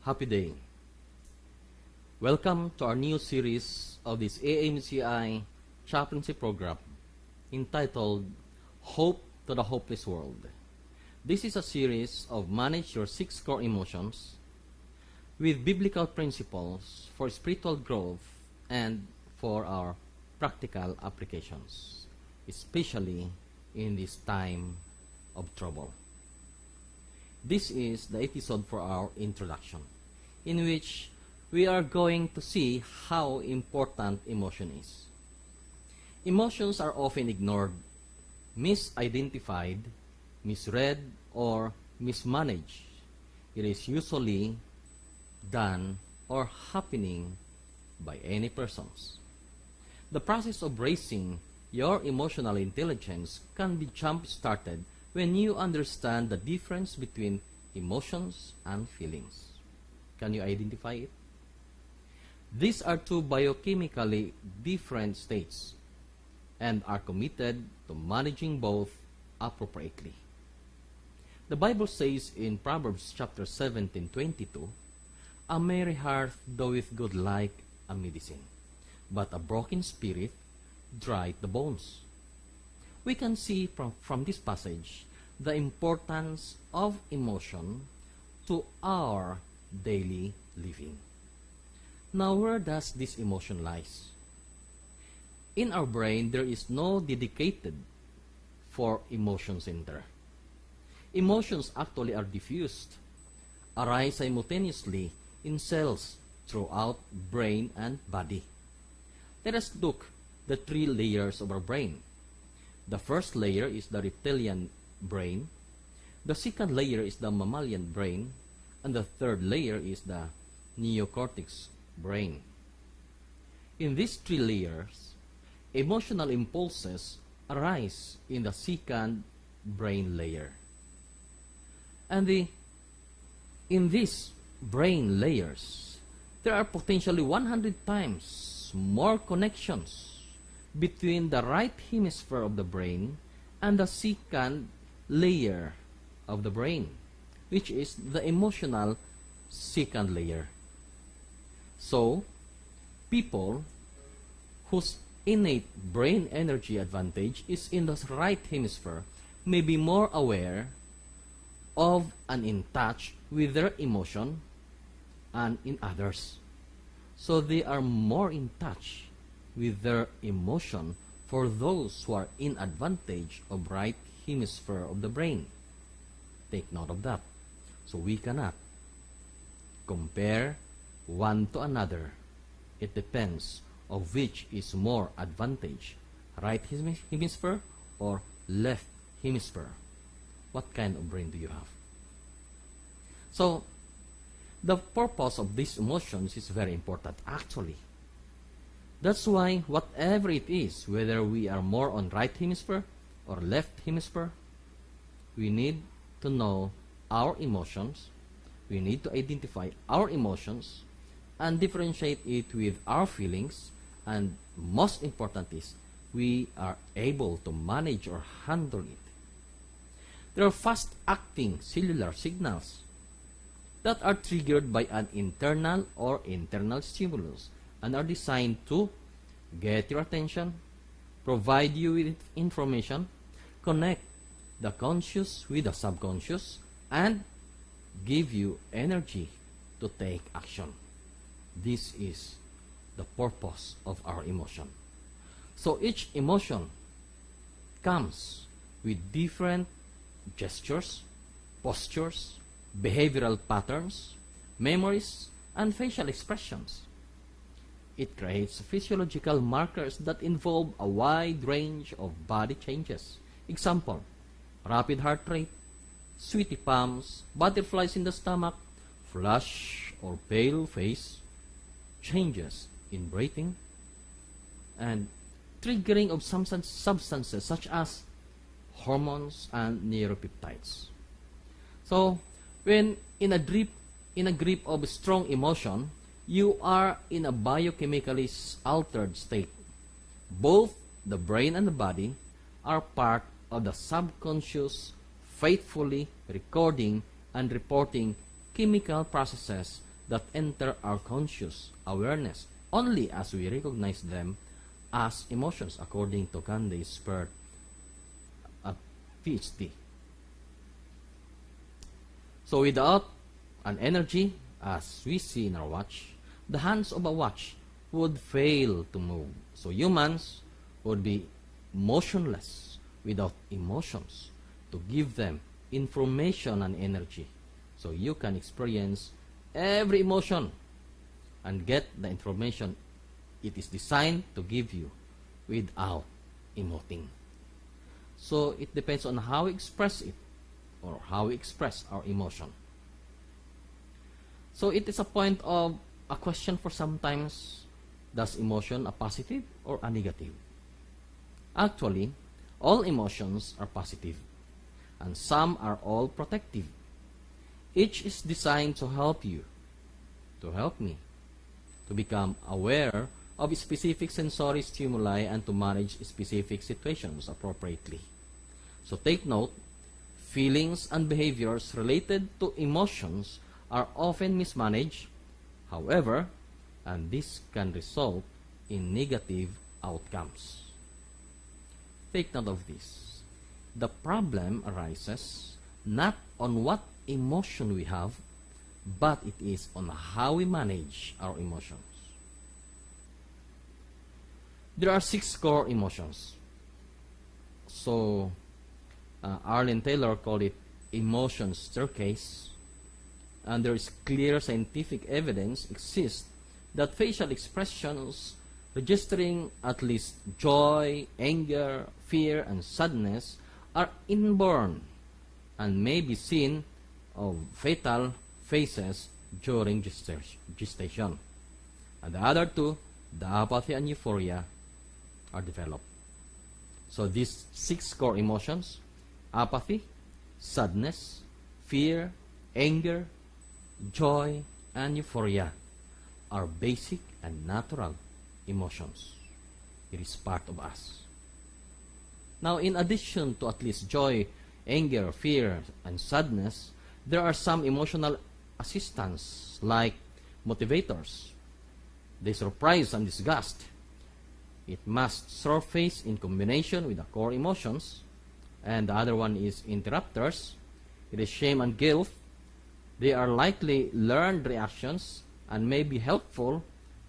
Happy day. Welcome to our new series of this AMCI chaplaincy program entitled Hope to the Hopeless World. This is a series of Manage Your 6 Core Emotions with biblical principles for spiritual growth and for our practical applications, especially in this time of trouble. This is the episode for our introduction, in which we are going to see how important emotion is. Emotions are often ignored, misidentified, misread, or mismanaged. It is usually done or happening by any persons. The process of raising your emotional intelligence can be jump-started when you understand the difference between emotions and feelings. Can you identify it? These are two biochemically different states and are committed to managing both appropriately. The Bible says in Proverbs chapter 17:22, "A merry heart doeth good like a medicine, but a broken spirit drieth the bones." We can see from this passage the importance of emotion to our daily living. Now, where does this emotion lies? In our brain, there is no dedicated for emotion center. Emotions actually are diffused, arise simultaneously in cells throughout brain and body. Let us look the 3 layers of our brain. The first layer is the reptilian brain, the second layer is the mammalian brain, and the third layer is the neocortex brain. In these 3 layers, emotional impulses arise in the second brain layer. And in these brain layers, there are potentially 100 times more connections between the right hemisphere of the brain and the second layer of the brain, which is the emotional second layer. So, people whose innate brain energy advantage is in the right hemisphere may be more aware of and in touch with their emotion and in others. So they are more in touch with their emotion for those who are in advantage of right hemisphere of the brain. Take note of that. So we cannot compare one to another. It depends of which is more advantage, right hemisphere or left hemisphere. What kind of brain do you have? So the purpose of these emotions is very important actually. That's why whatever it is, whether we are more on right hemisphere or left hemisphere, we need to know our emotions, we need to identify our emotions and differentiate it with our feelings, and most important is we are able to manage or handle it. There are fast-acting cellular signals that are triggered by an internal or internal stimulus and are designed to get your attention, provide you with information, connect the conscious with the subconscious, and give you energy to take action. This is the purpose of our emotion. So each emotion comes with different gestures, postures, behavioral patterns, memories, and facial expressions. It creates physiological markers that involve a wide range of body changes. Example, rapid heart rate, sweaty palms, butterflies in the stomach, flush or pale face, changes in breathing, and triggering of some substances such as hormones and neuropeptides. So, when in a grip of strong emotion, you are in a biochemically altered state. Both the brain and the body are part of the subconscious, faithfully recording and reporting chemical processes that enter our conscious awareness only as we recognize them as emotions, according to Candace Pert, a PhD. So without an energy, as we see in our watch, the hands of a watch would fail to move. So humans would be motionless without emotions to give them information and energy. So you can experience every emotion and get the information it is designed to give you without emoting. So it depends on how we express it or how we express our emotion. So it is a point of a question for sometimes, does emotion a positive or a negative? Actually, all emotions are positive and some are all protective. Each is designed to help you, to help me, to become aware of specific sensory stimuli and to manage specific situations appropriately. So take note, feelings and behaviors related to emotions are often mismanaged, however, and this can result in negative outcomes. Take note of this. The problem arises not on what emotion we have, but it is on how we manage our emotions. There are 6 core emotions. So, Arlen Taylor called it emotion staircase, and there is clear scientific evidence exists that facial expressions registering at least joy, anger, fear, and sadness are inborn and may be seen of fetal phases during gestation. And the other 2, the apathy and euphoria, are developed. So these 6 core emotions, apathy, sadness, fear, anger, joy, and euphoria, are basic and natural emotions. It is part of us. Now, in addition to at least joy, anger, fear, and sadness, there are some emotional assistants like motivators. They surprise and disgust. It must surface in combination with the core emotions. And the other one is interrupters. It is shame and guilt. They are likely learned reactions and may be helpful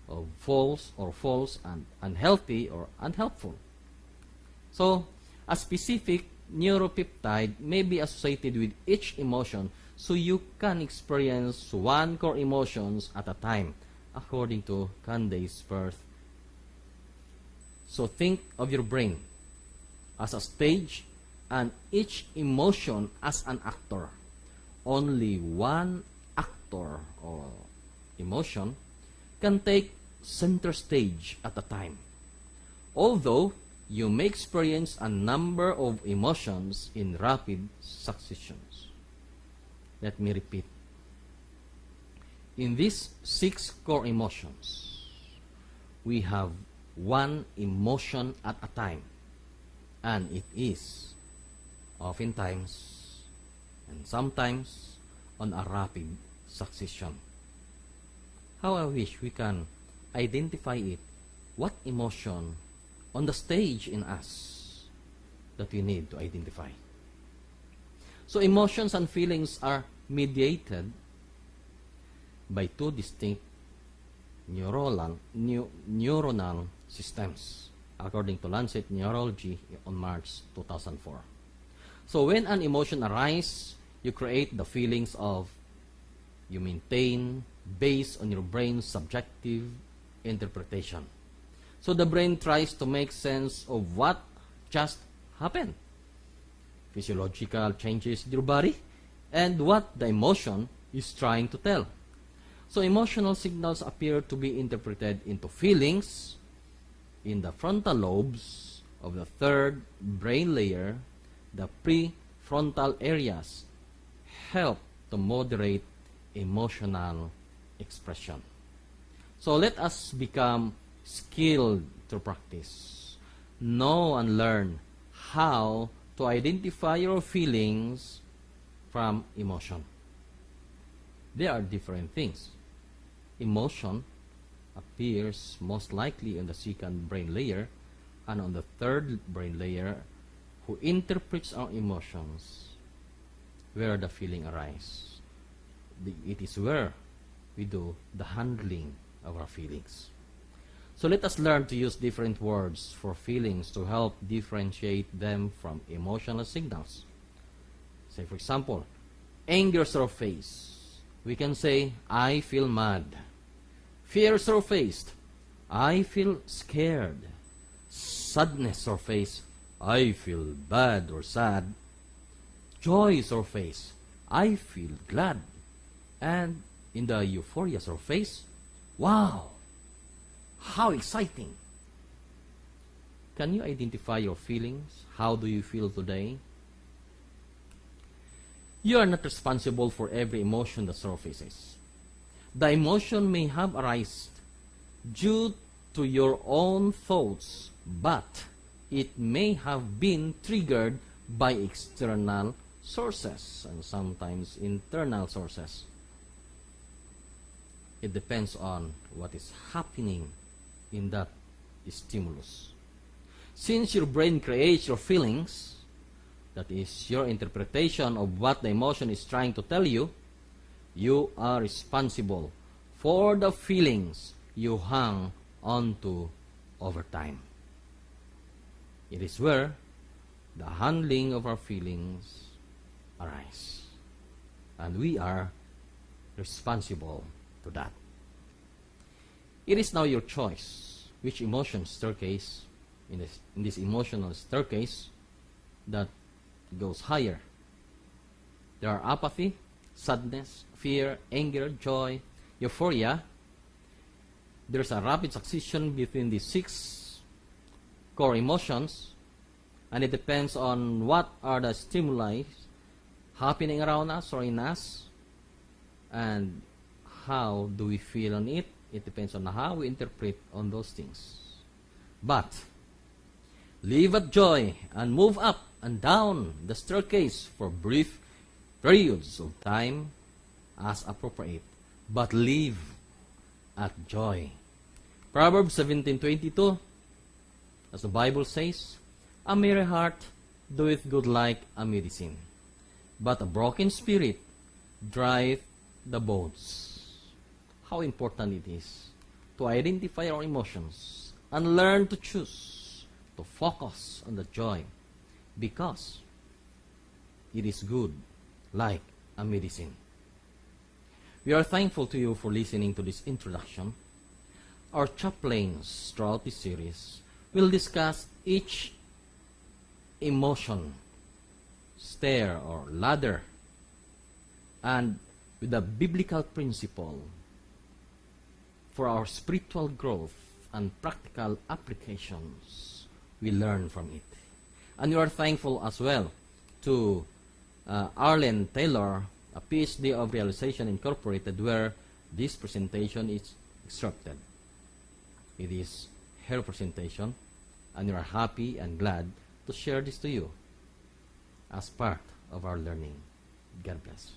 or false and unhealthy or unhelpful. So, a specific neuropeptide may be associated with each emotion, so you can experience one core emotions at a time, according to Candace Pert. So think of your brain as a stage and each emotion as an actor. Only one actor or emotion can take center stage at a time. Although you may experience a number of emotions in rapid successions. Let me repeat. In these 6 core emotions, we have one emotion at a time, and it is oftentimes and sometimes on a rapid succession. How I wish we can identify it, what emotion on the stage in us that we need to identify. So emotions and feelings are mediated by 2 distinct neuronal systems, according to Lancet Neurology on March 2004. So when an emotion arises, you create the feelings you maintain based on your brain's subjective interpretation. So the brain tries to make sense of what just happened, physiological changes in your body, and what the emotion is trying to tell. So emotional signals appear to be interpreted into feelings in the frontal lobes of the third brain layer. The prefrontal areas help to moderate emotional expression. So let us become skilled through practice. Know and learn how to identify your feelings from emotion. They are different things. Emotion appears most likely on the second brain layer and on the third brain layer, who interprets our emotions where the feeling arises. It is where we do the handling of our feelings. So let us learn to use different words for feelings to help differentiate them from emotional signals. Say, for example, anger surfaced. We can say, I feel mad. Fear surfaced. I feel scared. Sadness surfaced. I feel bad or sad. Joy surfaced. I feel glad. And in the euphoria surface, wow, how exciting. Can you identify your feelings? How do you feel today? You are not responsible for every emotion that surfaces. The emotion may have arisen due to your own thoughts, but it may have been triggered by external sources and sometimes internal sources. It depends on what is happening in that stimulus. Since your brain creates your feelings, that is your interpretation of what the emotion is trying to tell you, you are responsible for the feelings you hang onto over time. It is where the handling of our feelings arise, and we are responsible to that. It is now your choice which emotion staircase, in this emotional staircase, that goes higher. There are apathy, sadness, fear, anger, joy, euphoria. There's a rapid succession between the 6 core emotions, and it depends on what are the stimuli happening around us or in us, and how do we feel on it. It depends on how we interpret on those things. But live at joy and move up and down the staircase for brief periods of time as appropriate, but live at joy. Proverbs 17:22, as the Bible says, a merry heart doeth good like a medicine, but a broken spirit drieth the bones. How important it is to identify our emotions and learn to choose to focus on the joy, because it is good like a medicine. We are thankful to you for listening to this introduction. Our chaplains throughout this series will discuss each emotion, stair or ladder, and with a biblical principle for our spiritual growth and practical applications we learn from it. And we are thankful as well to Arlen Taylor, a PhD of Realization Incorporated, where this presentation is extracted. It is her presentation, and we are happy and glad to share this to you as part of our learning. God bless.